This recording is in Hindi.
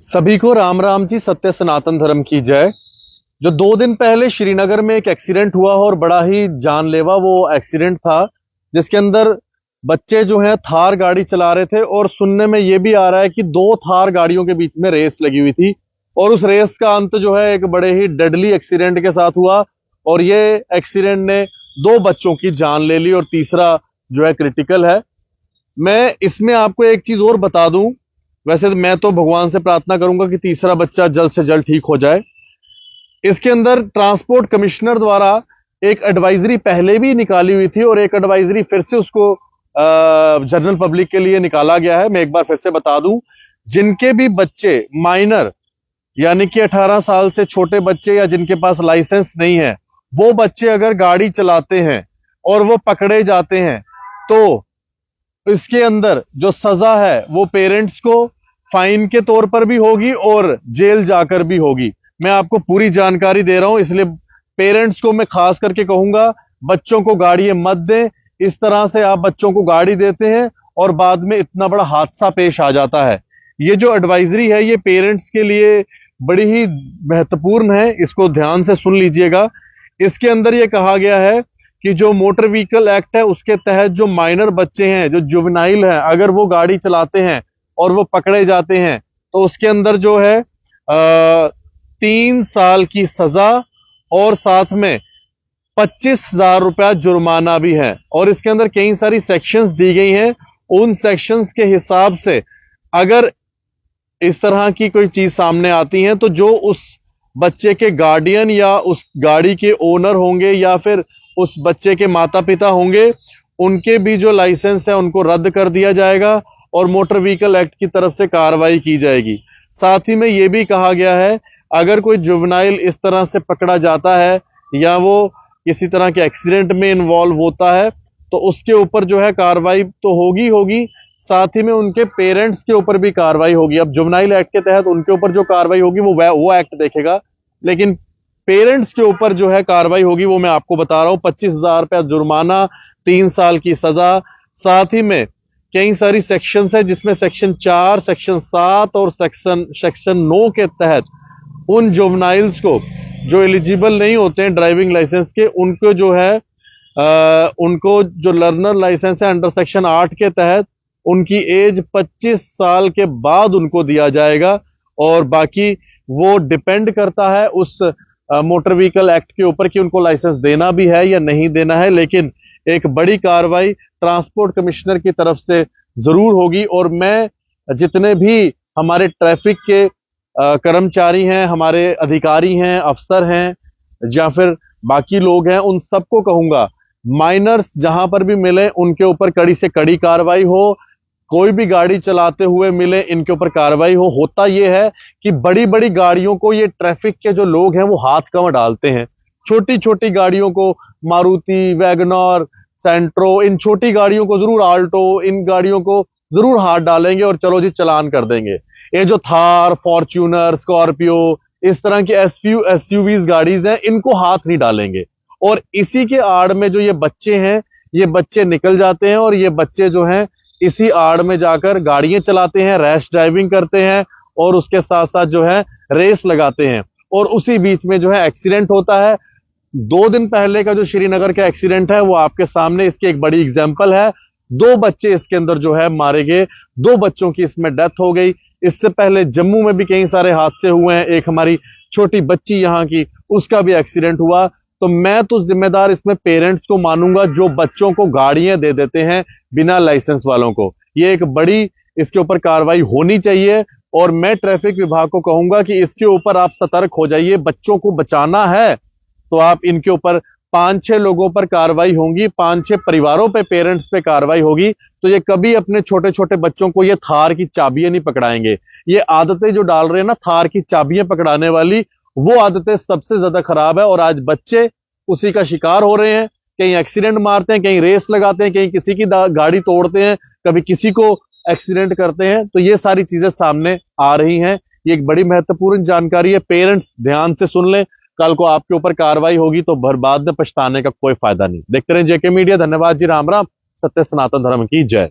सभी को राम राम जी। सत्य सनातन धर्म की जय। जो 2 दिन पहले श्रीनगर में एक एक्सीडेंट हुआ और बड़ा ही जानलेवा वो एक्सीडेंट था, जिसके अंदर बच्चे जो हैं थार गाड़ी चला रहे थे और सुनने में ये भी आ रहा है कि 2 थार गाड़ियों के बीच में रेस लगी हुई थी और उस रेस का अंत जो है एक बड़े ही डेडली एक्सीडेंट के साथ हुआ और ये एक्सीडेंट ने 2 बच्चों की जान ले ली और तीसरा जो है क्रिटिकल है। मैं इसमें आपको एक चीज और बता दूं, वैसे तो मैं तो भगवान से प्रार्थना करूंगा कि तीसरा बच्चा जल्द से जल्द ठीक हो जाए। इसके अंदर ट्रांसपोर्ट कमिश्नर द्वारा एक एडवाइजरी पहले भी निकाली हुई थी और एक एडवाइजरी फिर से उसको जनरल पब्लिक के लिए निकाला गया है। मैं एक बार फिर से बता दूं, जिनके भी बच्चे माइनर यानी कि 18 साल से छोटे बच्चे या जिनके पास लाइसेंस नहीं है, वो बच्चे अगर गाड़ी चलाते हैं और वो पकड़े जाते हैं तो इसके अंदर जो सजा है वो पेरेंट्स को फाइन के तौर पर भी होगी और जेल जाकर भी होगी। मैं आपको पूरी जानकारी दे रहा हूं, इसलिए पेरेंट्स को मैं खास करके कहूंगा, बच्चों को गाड़ी मत दें। इस तरह से आप बच्चों को गाड़ी देते हैं और बाद में इतना बड़ा हादसा पेश आ जाता है। ये जो एडवाइजरी है ये पेरेंट्स के लिए बड़ी ही महत्वपूर्ण है, इसको ध्यान से सुन लीजिएगा। इसके अंदर ये कहा गया है कि जो मोटर व्हीकल एक्ट है उसके तहत जो माइनर बच्चे हैं, जो जुवेनाइल हैं, अगर वो गाड़ी चलाते हैं और वो पकड़े जाते हैं तो उसके अंदर जो है 3 साल की सजा और साथ में 25,000 रुपया जुर्माना भी है। और इसके अंदर कई सारी सेक्शंस दी गई हैं, उन सेक्शंस के हिसाब से अगर इस तरह की कोई चीज सामने आती है तो जो उस बच्चे के गार्डियन या उस गाड़ी के ओनर होंगे या फिर उस बच्चे के माता पिता होंगे, उनके भी जो लाइसेंस है उनको रद्द कर दिया जाएगा और मोटर व्हीकल एक्ट की तरफ से कार्रवाई की जाएगी। साथ ही में यह भी कहा गया है, अगर कोई जुवेनाइल इस तरह से पकड़ा जाता है या वो किसी तरह के एक्सीडेंट में इन्वॉल्व होता है तो उसके ऊपर जो है कार्रवाई तो होगी होगी, साथ ही में उनके पेरेंट्स के ऊपर भी कार्रवाई होगी। अब जुवेनाइल एक्ट के तहत उनके ऊपर जो कार्रवाई होगी वो एक्ट देखेगा, लेकिन पेरेंट्स के ऊपर जो है कार्रवाई होगी वो मैं आपको बता रहा हूं। 25,000 रुपया जुर्माना, 3 साल की सजा, साथ ही में कई सारी सेक्शंस है जिसमें सेक्शन 4, सेक्शन 7 और सेक्शन 9 के तहत उन जुवेनाइल्स को जो एलिजिबल नहीं होते हैं ड्राइविंग लाइसेंस के, उनको जो है उनको जो लर्नर लाइसेंस है अंडर सेक्शन 8 के तहत उनकी एज 25 साल के बाद उनको दिया जाएगा और बाकी वो डिपेंड करता है उस मोटर व्हीकल एक्ट के ऊपर कि उनको लाइसेंस देना भी है या नहीं देना है। लेकिन एक बड़ी कार्रवाई ट्रांसपोर्ट कमिश्नर की तरफ से जरूर होगी और मैं जितने भी हमारे ट्रैफिक के कर्मचारी हैं, हमारे अधिकारी हैं, अफसर हैं या फिर बाकी लोग हैं, उन सबको कहूंगा माइनर्स जहां पर भी मिले उनके ऊपर कड़ी से कड़ी कार्रवाई हो। कोई भी गाड़ी चलाते हुए मिले इनके ऊपर कार्रवाई हो। होता यह है कि बड़ी बड़ी गाड़ियों को ये ट्रैफिक के जो लोग हैं वो हाथ कम डालते हैं, छोटी छोटी गाड़ियों को, मारुति, वैगनर, सेंट्रो, इन छोटी गाड़ियों को जरूर, आल्टो, इन गाड़ियों को जरूर हाथ डालेंगे और चलो जी चलान कर देंगे। ये जो थार, फॉर्च्यूनर, स्कॉर्पियो, इस तरह की एसयूवीज गाड़ीज हैं, इनको हाथ नहीं डालेंगे। और इसी के आड़ में जो ये बच्चे हैं, ये बच्चे निकल जाते हैं और ये बच्चे जो हैं इसी आड़ में जाकर गाड़ियां चलाते हैं, रैश ड्राइविंग करते हैं और उसके साथ साथ जो है रेस लगाते हैं और उसी बीच में जो है एक्सीडेंट होता है। 2 दिन पहले का जो श्रीनगर का एक्सीडेंट है वो आपके सामने इसकी एक बड़ी एग्जांपल है। 2 बच्चे इसके अंदर जो है मारे गए, 2 बच्चों की इसमें डेथ हो गई। इससे पहले जम्मू में भी कई सारे हादसे हुए हैं, एक हमारी छोटी बच्ची यहाँ की, उसका भी एक्सीडेंट हुआ। तो मैं तो जिम्मेदार इसमें पेरेंट्स को मानूंगा जो बच्चों को गाड़ियां दे देते हैं बिना लाइसेंस वालों को। ये एक बड़ी इसके ऊपर कार्रवाई होनी चाहिए और मैं ट्रैफिक विभाग को कहूंगा कि इसके ऊपर आप सतर्क हो जाइए। बच्चों को बचाना है तो आप इनके ऊपर 5-6 लोगों पर कार्रवाई होगी, 5-6 परिवारों पे, पेरेंट्स पे कार्रवाई होगी। तो ये कभी अपने छोटे छोटे बच्चों को ये थार की चाबियां नहीं पकड़ाएंगे। ये आदतें जो डाल रहे हैं ना थार की चाबियां पकड़ाने वाली, वो आदतें सबसे ज्यादा खराब है और आज बच्चे उसी का शिकार हो रहे हैं। कहीं एक्सीडेंट मारते हैं, कहीं रेस लगाते हैं, कहीं किसी की गाड़ी तोड़ते हैं, कभी किसी को एक्सीडेंट करते हैं। तो ये सारी चीजें सामने आ रही हैं। ये एक बड़ी महत्वपूर्ण जानकारी है, पेरेंट्स ध्यान से सुन लें। कल को आपके ऊपर कार्रवाई होगी तो बाद में पछताने का कोई फायदा नहीं। देखते रहें जेके मीडिया। धन्यवाद जी। राम राम। सत्य सनातन धर्म की जय।